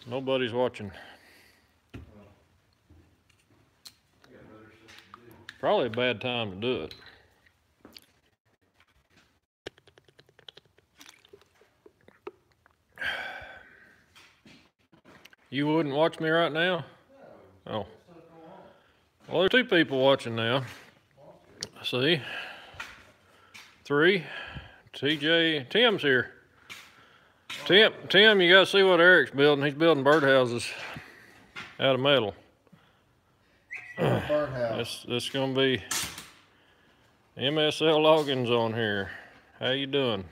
Nobody's watching. Probably a bad time to do it. You wouldn't watch me right now? Oh. Well, there's 2 people watching now. See? 3. TJ, Tim's here. Tim, you gotta see what Eric's building. He's building birdhouses out of metal. Birdhouse. This gonna be MSL Loggins on here. How you doing?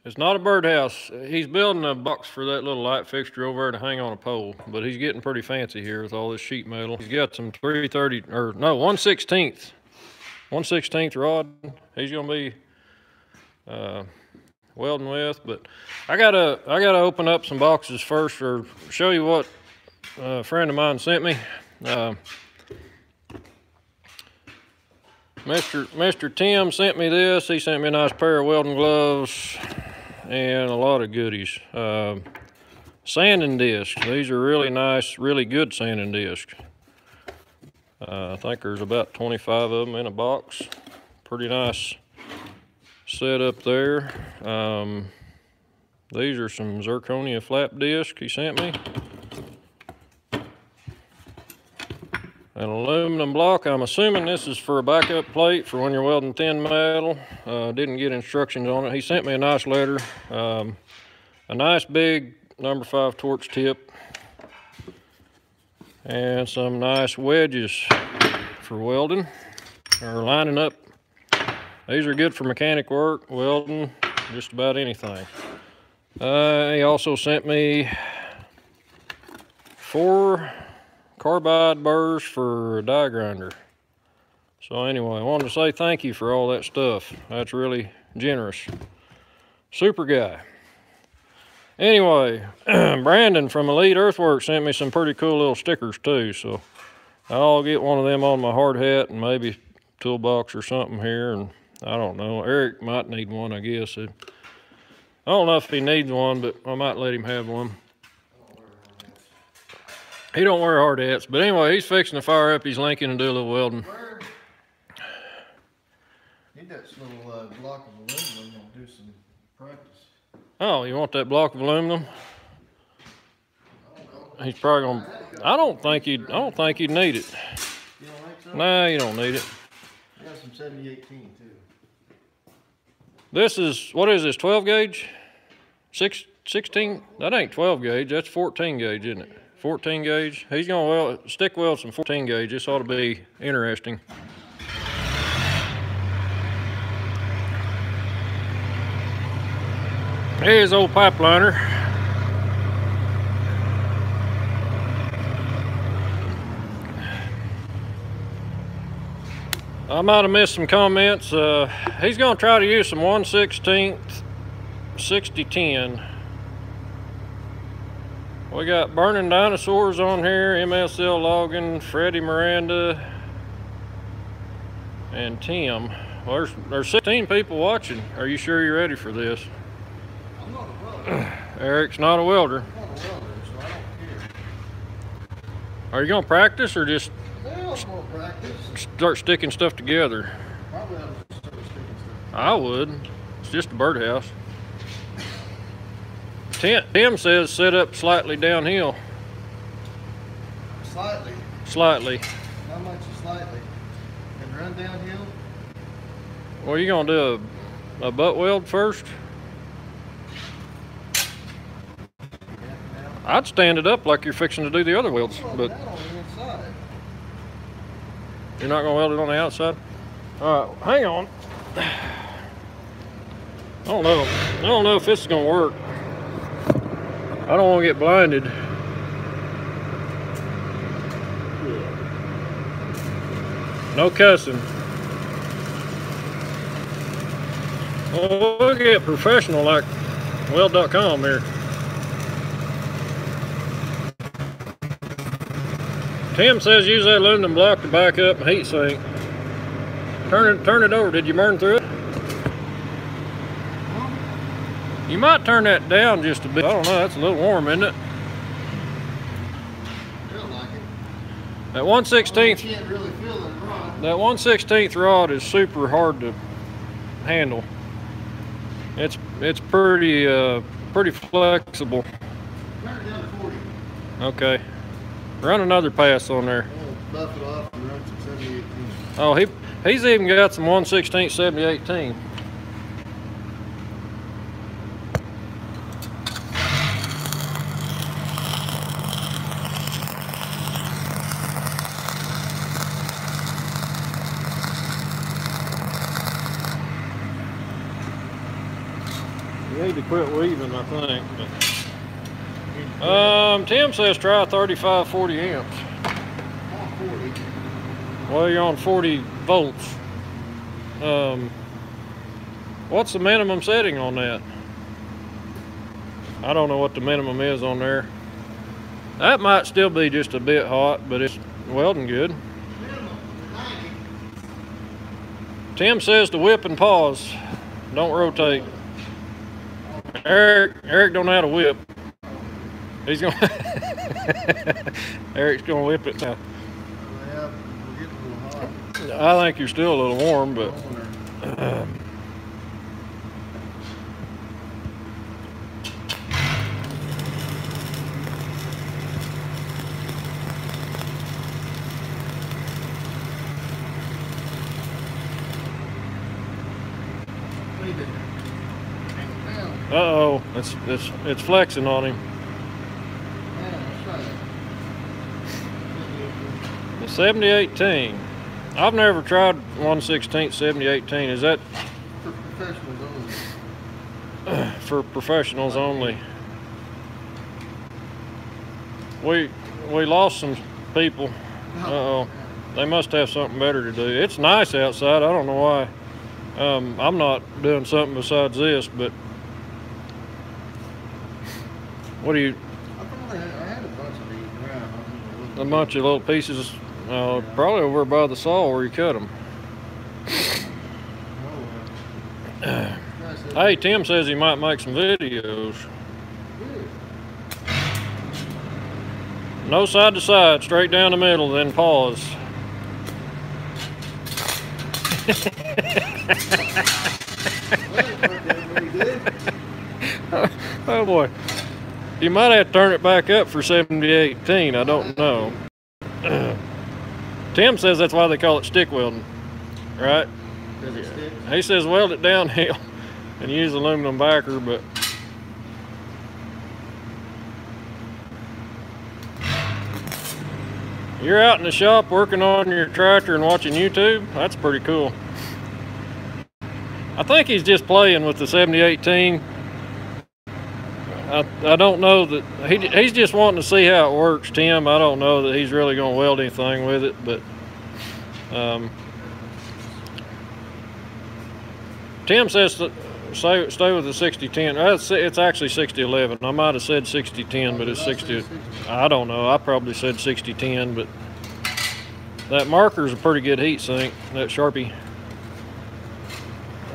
It's not a birdhouse. He's building a box for that little light fixture over there to hang on a pole, but he's getting pretty fancy here with all this sheet metal. He's got some 330, or no, 1/16th rod. He's gonna be welding with, but I gotta open up some boxes first, or show you what a friend of mine sent me. Mr. Tim sent me this. He sent me a nice pair of welding gloves and a lot of goodies. Sanding discs. These are really nice, really good sanding discs. I think there's about 25 of them in a box. Pretty nice setup there. These are some zirconia flap discs he sent me. An aluminum block. I'm assuming this is for a backup plate for when you're welding thin metal. Didn't get instructions on it. He sent me a nice letter. A nice big number 5 torch tip. And some nice wedges for welding or lining up. These are good for mechanic work, welding, just about anything. He also sent me 4 carbide burrs for a die grinder. So anyway, I wanted to say thank you for all that stuff. That's really generous. Super guy. Anyway, Brandon from Elite Earthworks sent me some pretty cool little stickers too, so I'll get one of them on my hard hat and maybe toolbox or something here, and I don't know. Eric might need one, I guess. I don't know if he needs one, but I might let him have one. He don't wear hard hats, but anyway, he's fixing to fire up his Lincoln and do a little welding. Need that little block of aluminum and do some practice. Oh, you want that block of aluminum? He's probably gonna. I don't think he'd need it. You don't think so? Nah, you don't need it. I got some 7018 too. This is, what is this, 12 gauge? 16? That ain't 12 gauge, that's 14 gauge, isn't it? 14 gauge. He's gonna stick weld some 14 gauge. This ought to be interesting. Here's old pipe liner. I might have missed some comments. He's gonna try to use some 1/16 6010. We got Burning Dinosaurs on here, MSL Logging, Freddie Miranda, and Tim. Well, there's 16 people watching. Are you sure you're ready for this? I'm not a welder. Eric's not a welder. I'm not a welder, so I don't care. Are you gonna practice or just Well, I'm gonna practice. start sticking stuff together? Probably ought to start sticking stuff. I would. It's just a birdhouse. Tim says set up slightly downhill. Slightly. Slightly. How much is slightly? And run downhill? Well, you gonna do a butt weld first? I'd stand it up like you're fixing to do the other welds, but That on the inside. you're not gonna weld it on the outside? All right, hang on. I don't know if this is gonna work. I don't want to get blinded. No cussing. Well, we'll get professional like weld.com here. Tim says use that aluminum block to back up and heat sink. Turn it over. Did you burn through it? You might turn that down just a bit. I don't know, that's a little warm, isn't it? Feel like it. That 1/16th. You can't really feel it rod. That 1/16th rod is super hard to handle. It's pretty flexible. Turn it down to 40. Okay. Run another pass on there. I'll buff it off and run some 7018. Oh, he's even got some 1/16 7018. You need to quit weaving, I think. But, Tim says try 35, 40 amps. On 40. Well, you're on 40 volts. What's the minimum setting on that? I don't know what the minimum is on there. That might still be just a bit hot, but it's welding good. Minimum 90. Tim says to whip and pause. Don't rotate. Eric don't know how to whip. He's gonna Eric's gonna whip it now. Yeah, we're getting a little hot. I think you're still a little warm, but uh-oh, it's flexing on him. The 7018. I've never tried 1/16 7018. Is that For professionals only. for professionals only? We lost some people. Uh-oh. They must have something better to do. It's nice outside. I don't know why. I'm not doing something besides this, but what do you? I had a bunch of these around. A bunch of little pieces. Probably over by the saw where you cut them. Hey, Tim says he might make some videos. No side to side, straight down the middle, then pause. Oh boy. You might have to turn it back up for 7018, I don't know. Tim says that's why they call it stick welding, right? Does it stick? He says weld it downhill and use aluminum backer, but you're out in the shop working on your tractor and watching YouTube? That's pretty cool. I think he's just playing with the 7018. I don't know that he's just wanting to see how it works, Tim. I don't know that he's really going to weld anything with it, but Tim says stay with the 6010. It's actually 6011. I might have said 6010, but it's 60. I don't know. I probably said 6010, but that marker's a pretty good heat sink. That Sharpie.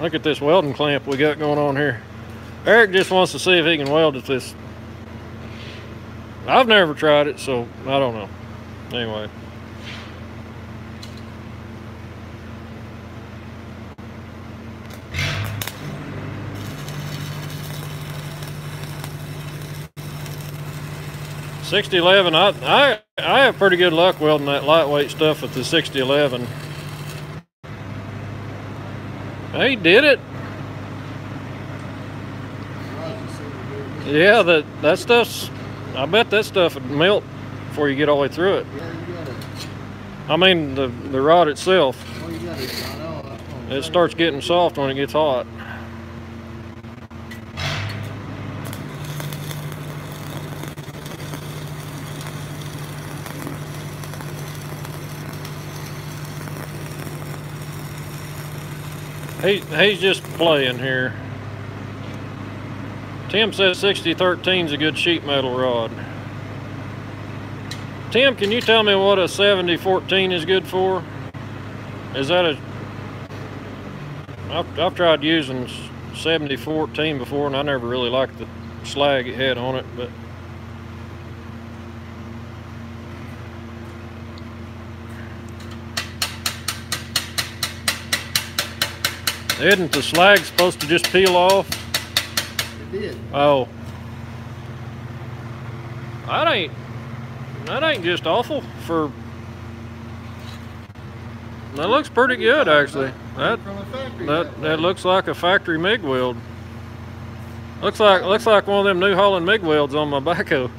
Look at this welding clamp we got going on here. Eric just wants to see if he can weld at this. I've never tried it, so I don't know. Anyway. $6011. I have pretty good luck welding that lightweight stuff with the 6011. He did it. Yeah, that stuff's, I bet that stuff would melt before you get all the way through it. Yeah, you got it. I mean, the rod itself. Oh, you got it. I know. It starts getting soft when it gets hot. He's just playing here. Tim says 6013 is a good sheet metal rod. Tim, can you tell me what a 7014 is good for? Is that a... I've tried using 7014 before, and I never really liked the slag it had on it, but isn't the slag supposed to just peel off? It did. Oh. That ain't just awful for. That looks pretty good, actually. That looks like a factory MIG weld. Looks like one of them New Holland MIG welds on my backhoe.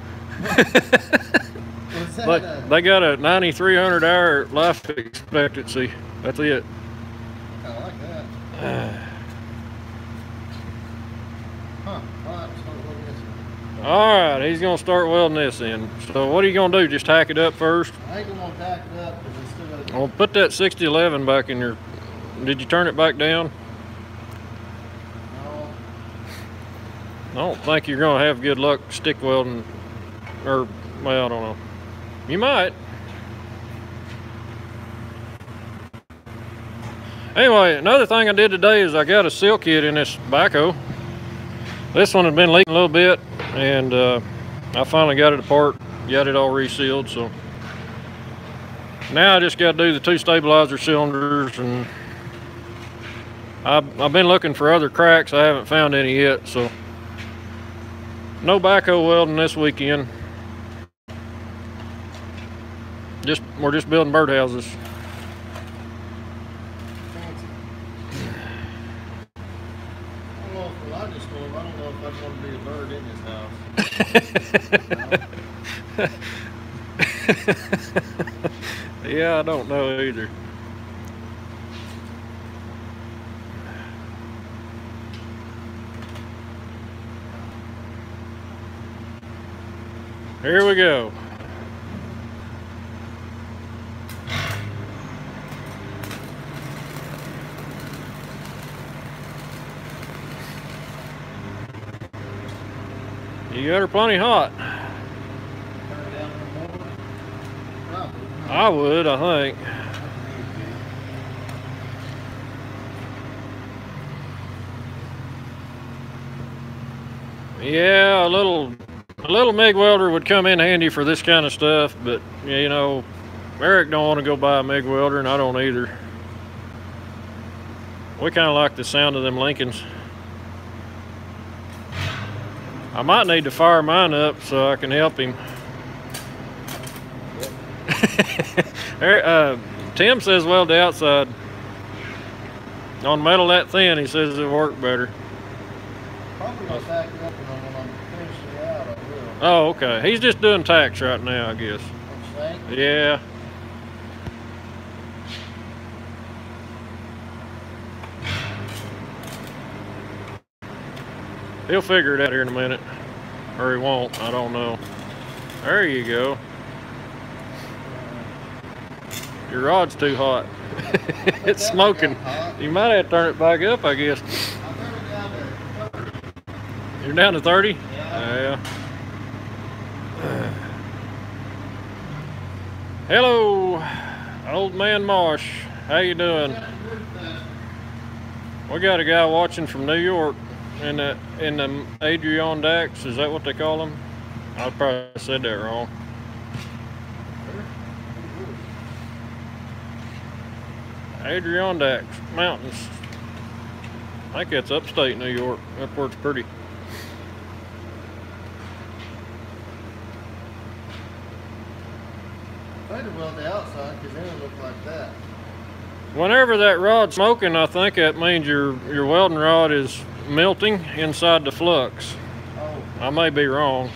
They got a 9,300 hour life expectancy. That's it. I like that. All right, he's gonna start welding this in. So what are you gonna do? Just tack it up first? I ain't gonna tack it up because it's still got. Well, put that 6011 back in your. Did you turn it back down? No. I don't think you're gonna have good luck stick welding, or well, I don't know. You might. Anyway, another thing I did today is I got a seal kit in this backhoe. This one had been leaking a little bit, and I finally got it apart, got it all resealed. So now I just got to do the 2 stabilizer cylinders, and I've been looking for other cracks. I haven't found any yet, so no backhoe welding this weekend. We're just building birdhouses. I don't know if I'd want to be a bird in this house. Yeah, I don't know either. Here we go. You got her plenty hot. I would, I think. Yeah, a little MIG welder would come in handy for this kind of stuff, but you know, Eric don't want to go buy a MIG welder, and I don't either. We kind of like the sound of them Lincolns. I might need to fire mine up so I can help him. Tim says weld the outside. On metal that thin, he says it'll work better. Probably gonna tack it up, and when I'm finishing it out, I will. Oh, okay. He's just doing tacks right now, I guess. Yeah. He'll figure it out here in a minute. Or he won't, I don't know. There you go. Your rod's too hot. It's smoking. You might have to turn it back up, I guess. You're down to 30? Yeah. Hello, old man Marsh. How you doing? We got a guy watching from New York in the Adirondacks. Is that what they call them? I probably said that wrong. Adirondacks Mountains. I think that's upstate New York. Up where it's pretty. I had to weld the outside because then it looked like that. Whenever that rod's smoking, I think that means your welding rod is melting inside the flux. Oh. I may be wrong.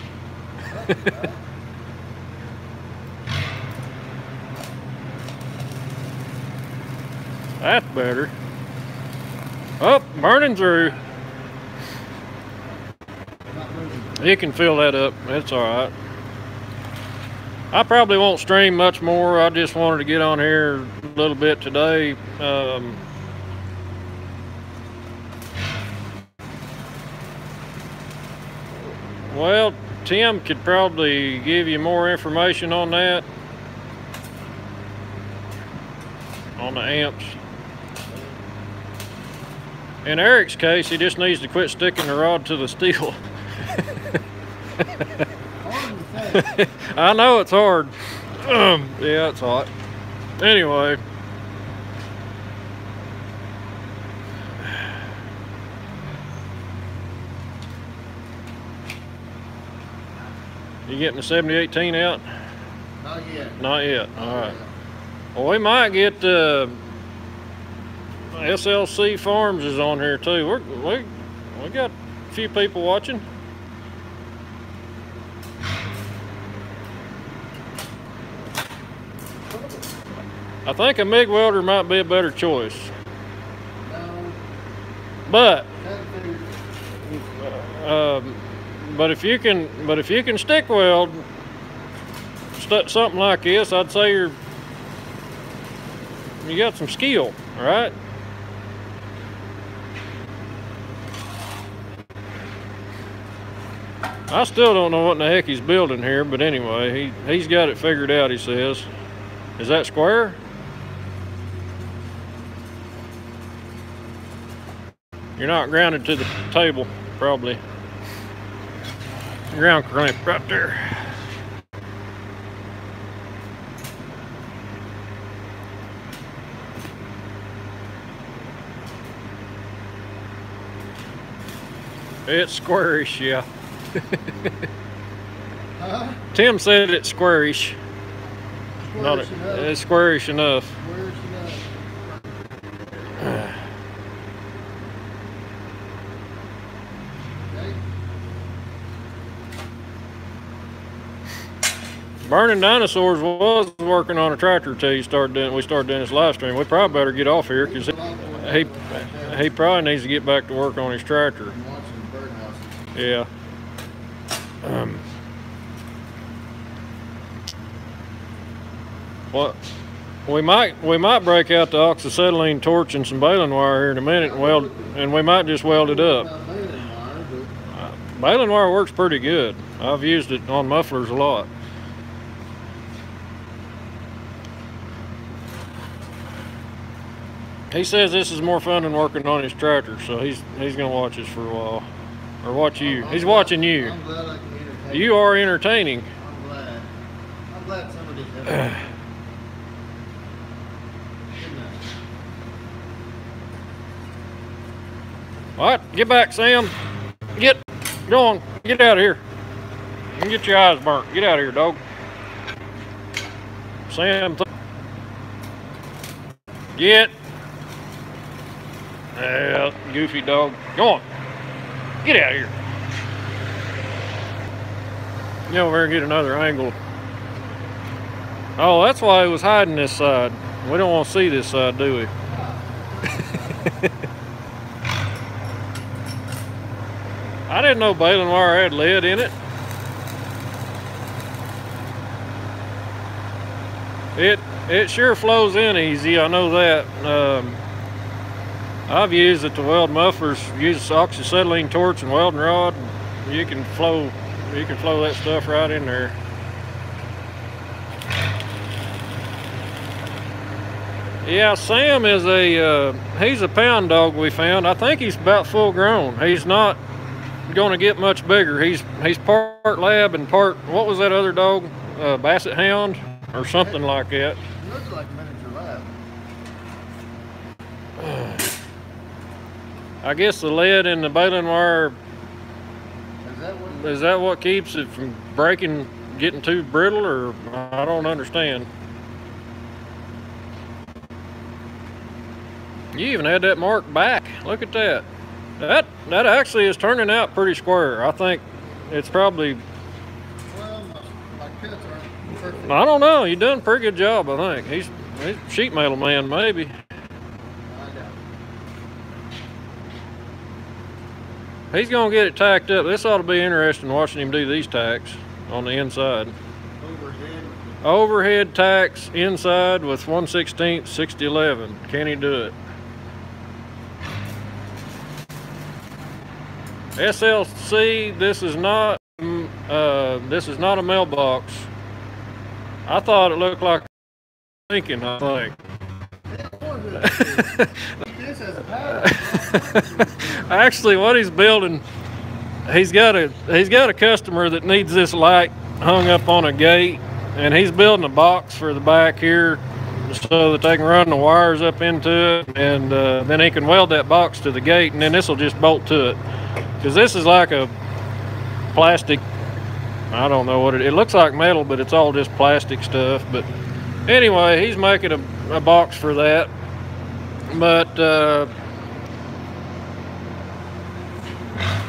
That's better. Oh, burning through. You can fill that up. That's all right. I probably won't stream much more. I just wanted to get on here a little bit today. Well, Tim could probably give you more information on that. On the amps. In Eric's case, he just needs to quit sticking the rod to the steel. I know it's hard. Yeah, it's hot. Anyway. You getting the 7018 out? Not yet. Not yet. All right. Well, we might get SLC Farms is on here too. We got a few people watching. I think a MIG welder might be a better choice. No. But But if you can stick weld something like this, I'd say you got some skill, right? I still don't know what in the heck he's building here, but anyway, he's got it figured out, he says. Is that square? You're not grounded to the table, probably. Ground clamp right there. It's squarish, yeah. huh? Tim said it's squarish. Squarish enough. It's squarish enough. Squarish enough. Okay. Burning Dinosaurs was working on a tractor till we started doing this live stream. We probably better get off here because he probably needs to get back to work on his tractor. I'm watching birdhouses. Yeah. Well, we might break out the oxyacetylene torch and some baling wire here in a minute and we might just weld it up. Not baling wire, but Baling wire works pretty good. I've used it on mufflers a lot. He says this is more fun than working on his tractor, so he's gonna watch us for a while, or watch you. He's watching you. I'm glad I can entertain. You are entertaining. I'm glad. I'm glad somebody's helping. What? Get back, Sam. Go on. Get out of here. You can get your eyes burnt. Get out of here, dog. Sam. Get. Yeah, goofy dog. Go on. Get out of here. Get over here and get another angle. Oh, that's why he was hiding this side. We don't want to see this side, do we? I didn't know baling wire had lead in it. It sure flows in easy, I know that. I've used it to weld mufflers. Use oxyacetylene torch and welding rod. You can flow that stuff right in there. Yeah, Sam is he's a pound dog we found. I think he's about full grown. He's not going to get much bigger. He's part lab and part, what was that other dog? Basset Hound or something like that. It looks like miniature lab. I guess the lead in the baling wire, Is that what what keeps it from breaking, getting too brittle, or I don't understand. You even had that mark back. Look at that. That actually is turning out pretty square. I think it's probably, Well, my cuts aren't perfect. I don't know, you done a pretty good job, I think. He's sheet metal man, maybe. I doubt He's gonna get it tacked up. This ought to be interesting watching him do these tacks on the inside. it. Overhead. Overhead tacks inside with 1/16 6011. Can he do it? SLC, this is not a mailbox. I thought it looked like thinking, I think. That was it. This says pattern. Actually, what he's building, he's got a customer that needs this light hung up on a gate, and he's building a box for the back here so that they can run the wires up into it, and then he can weld that box to the gate, and then this will just bolt to it. Because this is like a plastic, I don't know what it looks like metal, but it's all just plastic stuff. But anyway, he's making a box for that. But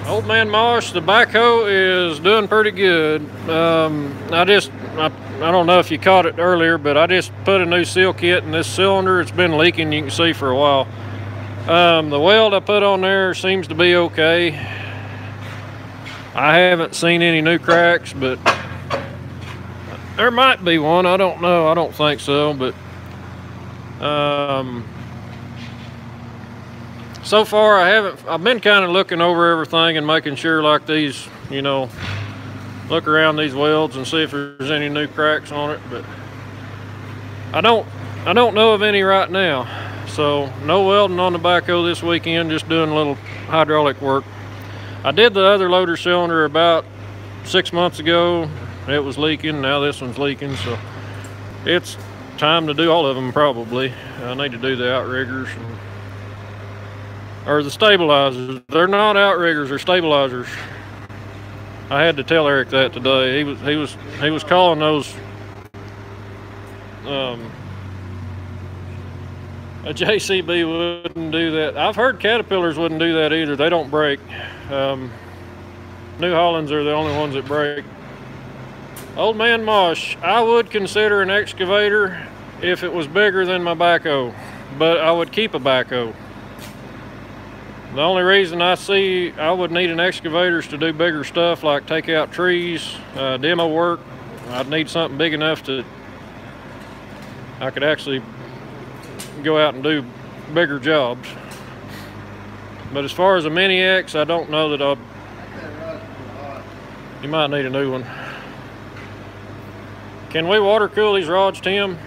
old man Mosh, the backhoe is doing pretty good. I don't know if you caught it earlier, but I just put a new seal kit in this cylinder. It's been leaking, you can see, for a while. The weld I put on there seems to be okay. I haven't seen any new cracks, but there might be one. I don't know. I don't think so, but so far I've been kind of looking over everything and making sure, like these, you know, look around these welds and see if there's any new cracks on it, but I don't know of any right now. So no welding on the backhoe this weekend, just doing a little hydraulic work. I did the other loader cylinder about 6 months ago. It was leaking, now this one's leaking, so it's time to do all of them probably. I need to do the outriggers or the stabilizers. They're not outriggers, they're stabilizers. I had to tell Eric that today. He was calling those a JCB wouldn't do that. I've heard Caterpillars wouldn't do that either. They don't break. New Hollands are the only ones that break. Old man Mosh, I would consider an excavator if it was bigger than my backhoe, but I would keep a backhoe. The only reason I see I would need an excavator is to do bigger stuff like take out trees, demo work. I'd need something big enough that I could actually go out and do bigger jobs. But as far as a Mini X, I don't know that you might need a new one. Can we water cool these rods, Tim?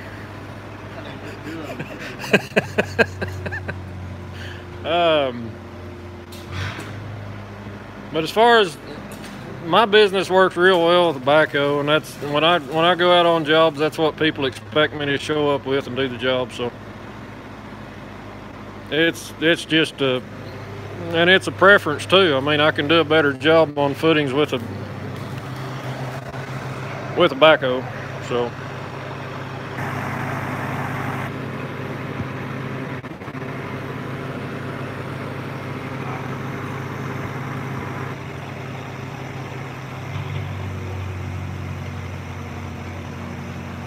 But as far as my business works real well with the backhoe, and that's when I go out on jobs, that's what people expect me to show up with and do the job. So it's just and it's a preference too. I mean, I can do a better job on footings with a backhoe.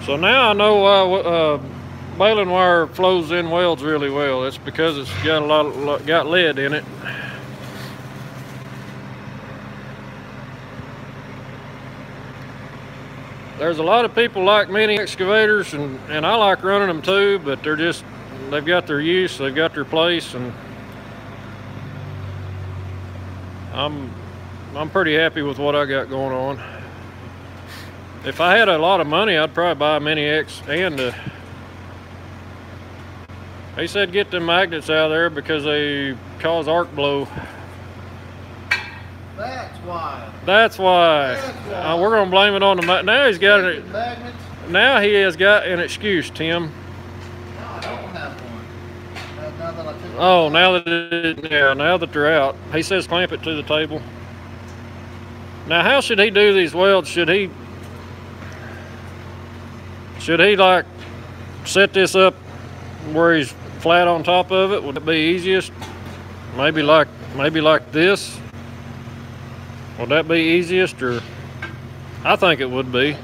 So now I know why baling wire flows in welds really well. It's because it's got got lead in it. There's a lot of people like mini excavators, and I like running them too, but they've got their use, they've got their place, and I'm pretty happy with what I got going on. If I had a lot of money, I'd probably buy a Mini X, and he said get them magnets out of there because they cause arc blow. That's why. That's why. We're gonna blame it on the now he's got it. Magnets? Now he has got an excuse, Tim. No, I don't have one. Now that I took Oh, now that they're out. He says clamp it to the table. Now, how should he do these welds? Should he like set this up where he's flat on top of it? Would it be easiest? Maybe like this? Would that be easiest, or? I think it would be.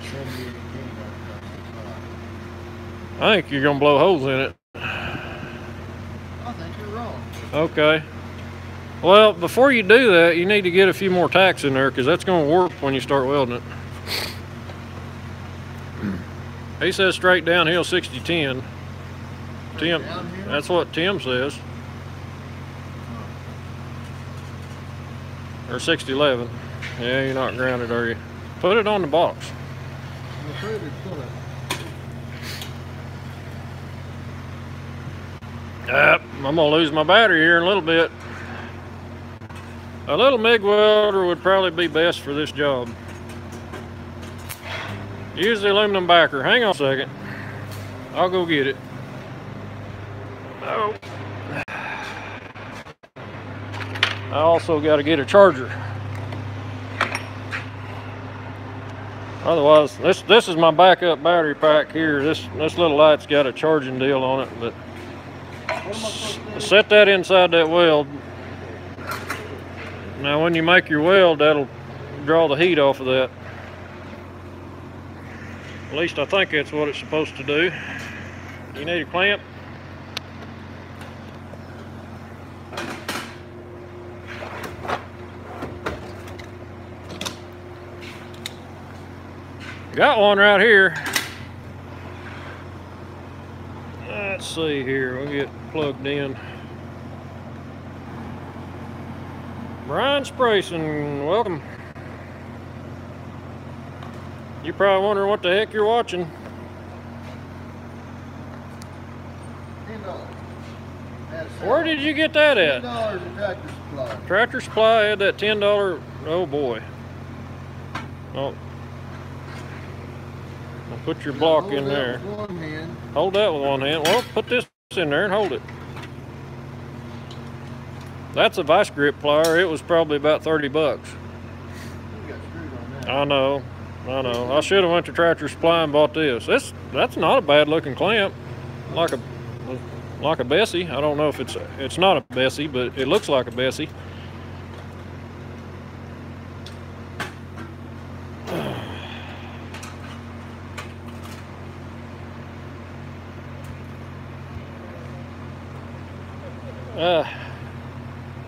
I think you're gonna blow holes in it. I think you're wrong. Okay. Well, before you do that, you need to get a few more tacks in there, because that's gonna warp when you start welding it. He says straight downhill 60-10. Tim, that's what Tim says. Or 60-11. Yeah, you're not grounded, are you? Put it on the box. I'm gonna lose my battery here in a little bit. A little MIG welder would probably be best for this job. Use the aluminum backer. Hang on a second. I'll go get it. Oh. I also got to get a charger. Otherwise, this is my backup battery pack here. This little light's got a charging deal on it, but set that inside that weld. Now when you make your weld, that'll draw the heat off of that. At least I think that's what it's supposed to do. You need a clamp? Got one right here. Let's see here, we'll get plugged in. Brian Sprayson, welcome. You probably wondering what the heck you're watching. $10. Where did you get that at? $10 at Tractor Supply. Tractor Supply had that $10. Oh boy. Oh. I'll put your block in there. One hand. Hold that with one hand. Well, put this in there and hold it. That's a vice grip plier. It was probably about 30 bucks. You got screwed on that. I know. I should have went to Tractor Supply and bought this. That's not a bad looking clamp. Like a Bessie. I don't know if it's not a Bessie, but it looks like a Bessie.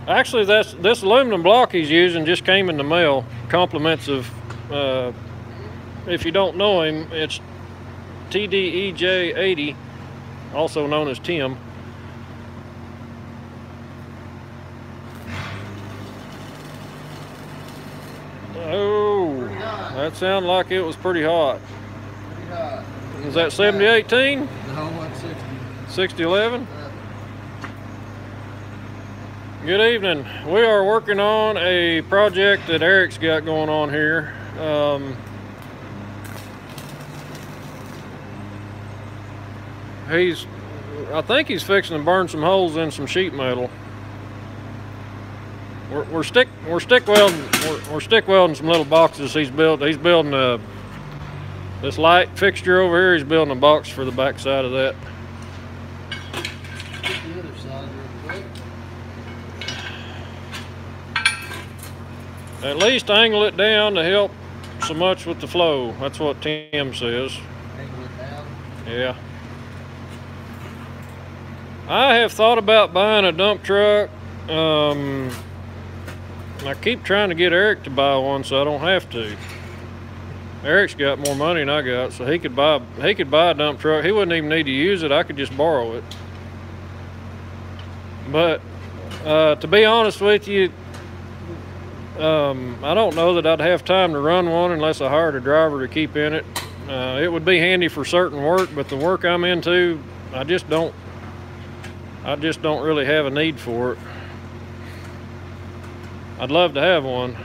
Actually, this aluminum block he's using just came in the mail. Compliments of, if you don't know him, it's TDEJ80, also known as Tim. Oh, that sounded like it was pretty hot. Pretty hot. Is that 7018? No, that's 60. 6011? Good evening. We are working on a project that Eric's got going on here. I think he's fixing to burn some holes in some sheet metal. We're stick welding some little boxes he's built. He's building this light fixture over here. He's building a box for the back side of that. Get the other side real quick. At least angle it down to help so much with the flow. That's what Tim says. Angle it down. Yeah. I have thought about buying a dump truck. I keep trying to get Eric to buy one so I don't have to. Eric's got more money than I got, so he could buy a dump truck. He wouldn't even need to use it. I could just borrow it. But to be honest with you, I don't know that I'd have time to run one unless I hired a driver to keep in it. It would be handy for certain work, but the work I'm into, I just don't really have a need for it. I'd love to have one.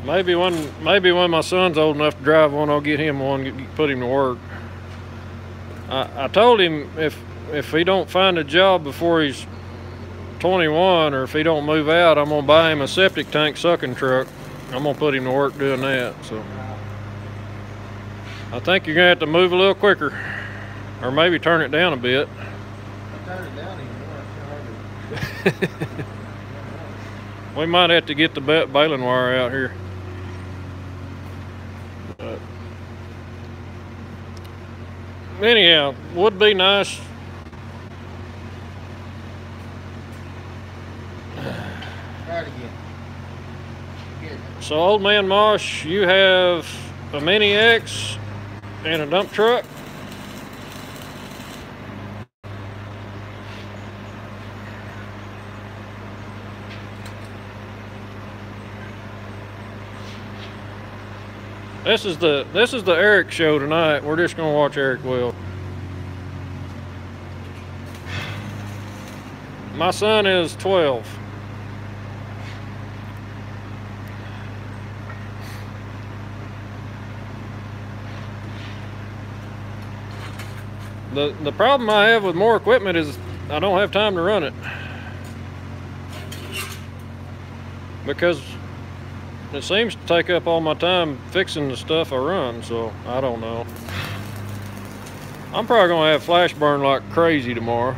Maybe when my son's old enough to drive one, I'll get him one, put him to work. I told him if he don't find a job before he's 21, or if he don't move out, I'm gonna buy him a septic tank sucking truck. I'm gonna put him to work doing that. So I think you're gonna have to move a little quicker, or maybe turn it down a bit. Turn it down even more. We might have to get the baling wire out here. But anyhow, would be nice. Try it again. Again. So old man Mosh, you have a Mini X and a dump truck. This is the Eric show tonight. We're just gonna watch Eric weld. My son is 12. The problem I have with more equipment is I don't have time to run it. Because it seems to take up all my time fixing the stuff I run, so I don't know. I'm probably gonna have flash burn like crazy tomorrow.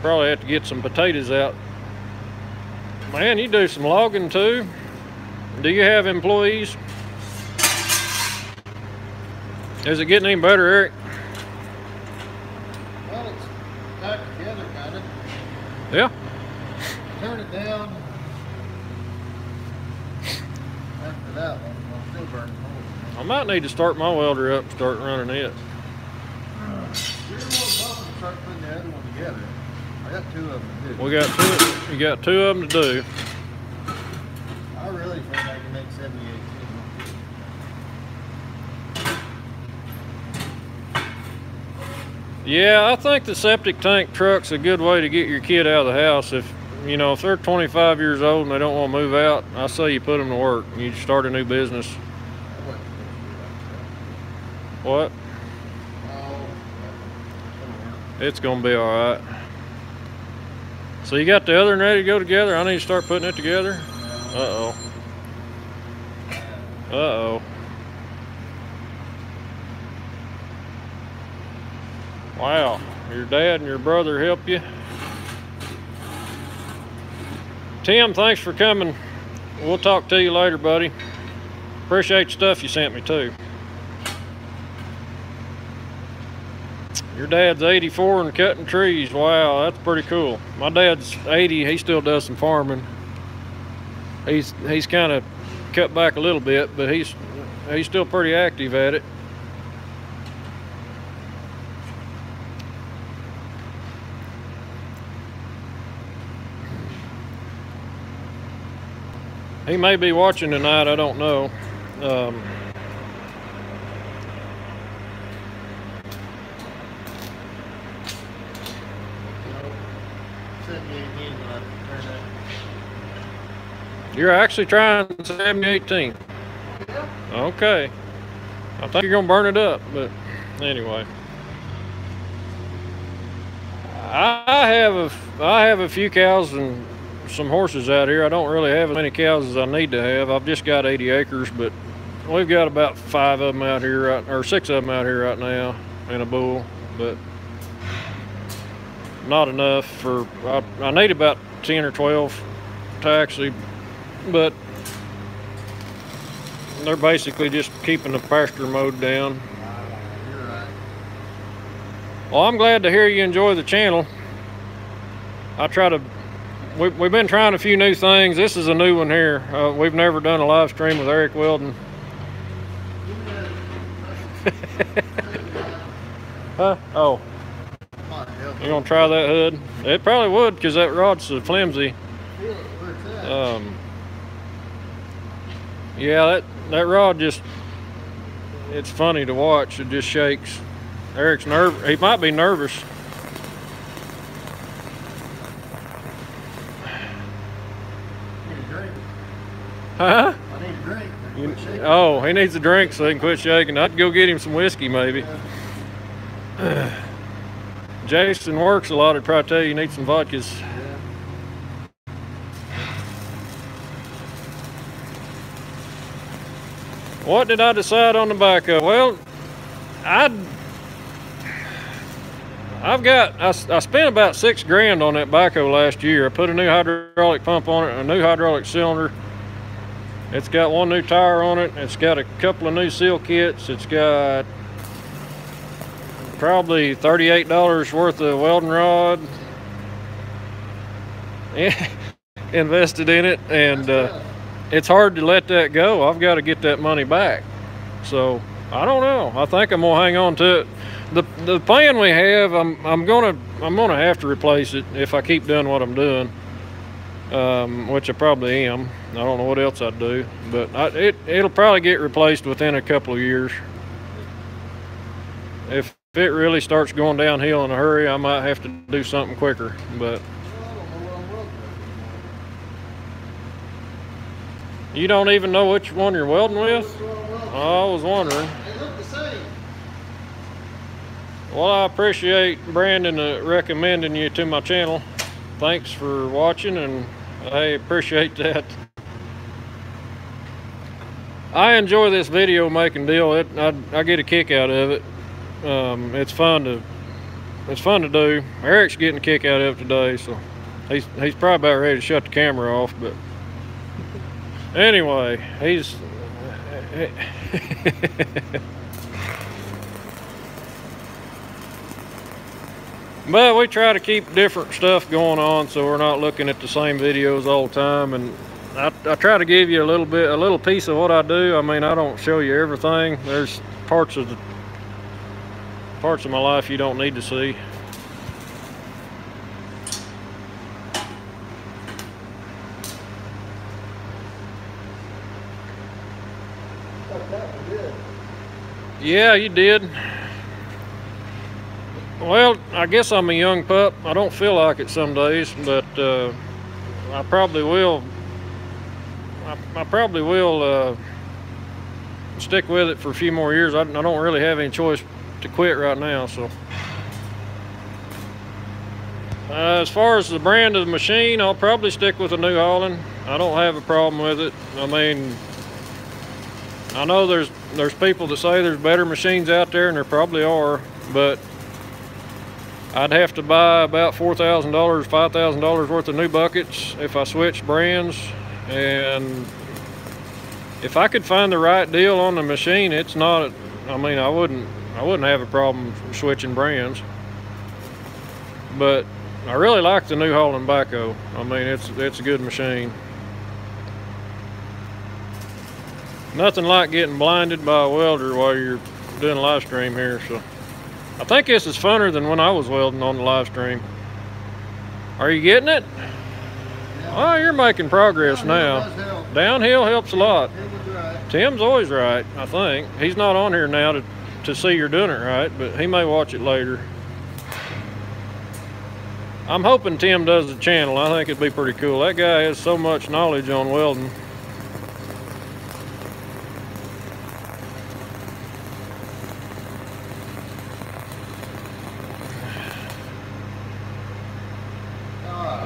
Probably have to get some potatoes out. Man, you do some logging too? Do you have employees? Is it getting any better, Eric? Well, it's tied together, kind of. Yeah. Turn it down. After that one, I'll still burn holes. I might need to start my welder up and start running it. You're the one bumping to start putting the other one together. I got 2 of them to do. We got two. You got 2 of them to do. I really think I can make 78. Yeah, I think the septic tank truck's a good way to get your kid out of the house. If you know, if they're 25 years old and they don't want to move out, I say you put them to work. You start a new business. What? It's gonna be all right. So you got the other one ready to go together? I need to start putting it together. Uh-oh. Uh-oh. Wow, your dad and your brother help you. Tim, thanks for coming. We'll talk to you later, buddy. Appreciate the stuff you sent me too. Your dad's 84 and cutting trees. Wow, that's pretty cool. My dad's 80, he still does some farming. He's kind of cut back a little bit, but he's still pretty active at it. He may be watching tonight, I don't know. You're actually trying 7018. Yeah. Okay. I think you're gonna burn it up, but anyway. I have a few cows and some horses out here. I don't really have as many cows as I need to have. I've just got 80 acres, but we've got about 5 of them out here, or 6 of them out here right now, and a bull, but not enough for. I need about 10 or 12 to actually, but they're basically just keeping the pasture mowed down. You're right. Well, I'm glad to hear you enjoy the channel. We've been trying a few new things. This is a new one here. We've never done a live stream with Eric welding. Huh? Oh. You gonna try that hood? It probably would, because that rod's so flimsy. Yeah, that rod just, it's funny to watch. It just shakes. Eric's nervous. He might be nervous. Huh? I need a drink. Oh, he needs a drink so he can quit shaking. I'd go get him some whiskey maybe. Jason works a lot. I'd probably tell you need some vodkas. Yeah. What did I decide on the backhoe? Well, I spent about $6 grand on that backhoe last year. I put a new hydraulic pump on it, a new hydraulic cylinder. It's got 1 new tire on it. It's got a couple of new seal kits. It's got probably $38 worth of welding rod invested in it, and it's hard to let that go. I've got to get that money back. So I don't know. I think I'm gonna hang on to it. The plan we have, I'm gonna have to replace it if I keep doing what I'm doing. which I probably am. I don't know what else I'd do, but it'll probably get replaced within a couple of years. If it really starts going downhill in a hurry, I might have to do something quicker, but you don't even know which one you're welding with? I was wondering. They look the same. Well, I appreciate Brandon recommending you to my channel. Thanks for watching, and I appreciate that. I enjoy this video making deal. I get a kick out of it. It's fun to do. Eric's getting a kick out of it today, so he's probably about ready to shut the camera off, but anyway, he's but we try to keep different stuff going on, so we're not looking at the same videos all the time, and I try to give you a little piece of what I do. I mean, I don't show you everything. There's parts of my life you don't need to see. Yeah, you did. Well, I guess I'm a young pup. I don't feel like it some days, but I probably will. I probably will stick with it for a few more years. I don't really have any choice to quit right now. So, as far as the brand of the machine, I'll probably stick with the New Holland. I don't have a problem with it. I mean, I know there's people that say there's better machines out there, and there probably are, but I'd have to buy about $4,000, $5,000 worth of new buckets if I switched brands, and if I could find the right deal on the machine, it's not. I mean, I wouldn't have a problem switching brands. But I really like the New Holland Backhoe. I mean, it's a good machine. Nothing like getting blinded by a welder while you're doing a live stream here, so. I think this is funner than when I was welding on the live stream. Are you getting it? Yeah. Oh, you're making progress now. Downhill helps a lot. Tim's always right, I think. He's not on here now to see you're doing it right, but he may watch it later. I'm hoping Tim does the channel. I think it'd be pretty cool. That guy has so much knowledge on welding.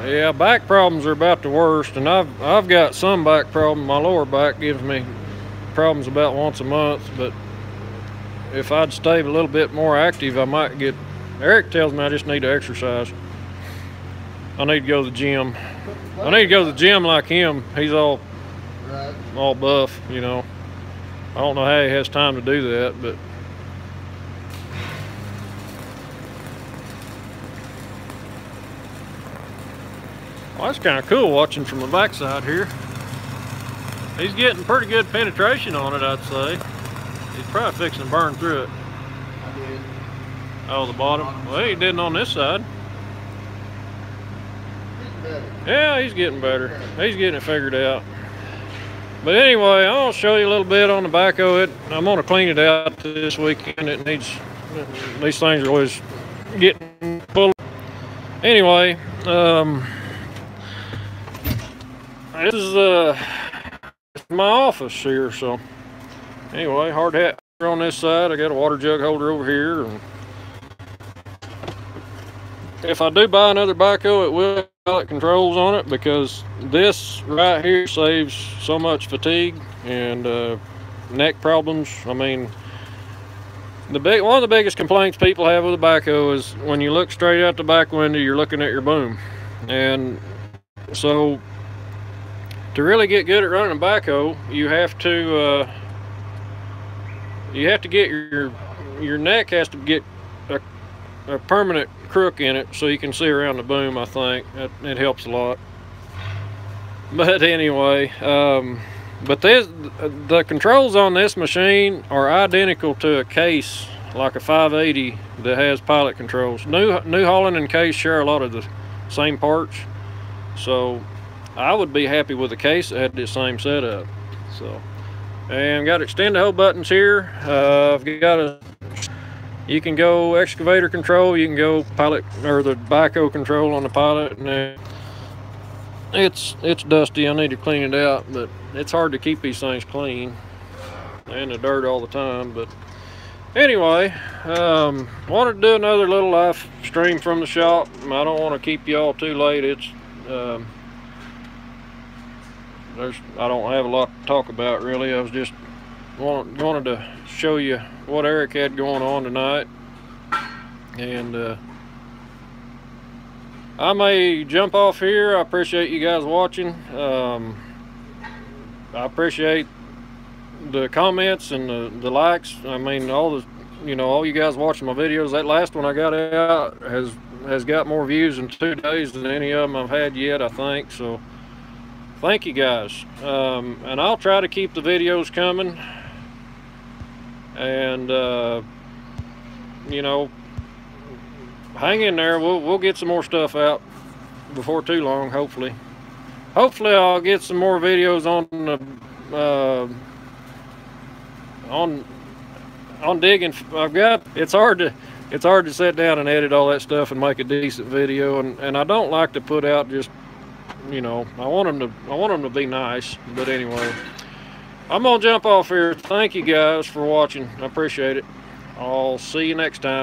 Yeah, back problems are about the worst, and I've got some back problem. My lower back gives me problems about once a month, but if I'd stay a little bit more active, I might get. Eric tells me I just need to exercise. I need to go to the gym. I need to go to the gym like him. He's all buff, you know. I don't know how he has time to do that, but. Well, that's kind of cool watching from the backside here. He's getting pretty good penetration on it, I'd say. He's probably fixing to burn through it. I did. Oh, the bottom? Well, he didn't on this side. He's better. Yeah, he's getting better. He's getting it figured out. But anyway, I'll show you a little bit on the backhoe. I'm going to clean it out this weekend. It needs, these things are always getting full. Anyway, this is my office here, so anyway, hard hat on this side. I got a water jug holder over here, and if I do buy another backhoe, it will have pilot controls on it, because this right here saves so much fatigue and neck problems. I mean, one of the biggest complaints people have with a backhoe is when you look straight out the back window, you're looking at your boom. And so to really get good at running a backhoe, you have to get your neck has to get a permanent crook in it so you can see around the boom. I think it helps a lot. But anyway, but the controls on this machine are identical to a case, like a 580 that has pilot controls. New Holland and Case share a lot of the same parts, so I would be happy with a case that had this same setup. So, and got extend hole buttons here. I've got a, you can go excavator control, you can go pilot or the Backhoe control on the pilot, and it's dusty. I need to clean it out, but it's hard to keep these things clean and the dirt all the time. But anyway, wanted to do another little live stream from the shop. I don't want to keep y'all too late. It's I don't have a lot to talk about really. I was just wanted to show you what Eric had going on tonight, and I may jump off here. I appreciate you guys watching. I appreciate the comments and the likes. I mean, all you guys watching my videos. That last one I got out has got more views in 2 days than any of them I've had yet, I think. So thank you guys, and I'll try to keep the videos coming, and you know, hang in there. We'll get some more stuff out before too long, hopefully. Hopefully I'll get some more videos on the on digging. It's hard to sit down and edit all that stuff and make a decent video, and I don't like to put out just, you know, I want them to be nice. But anyway, I'm gonna jump off here. Thank you guys for watching. I appreciate it. I'll see you next time.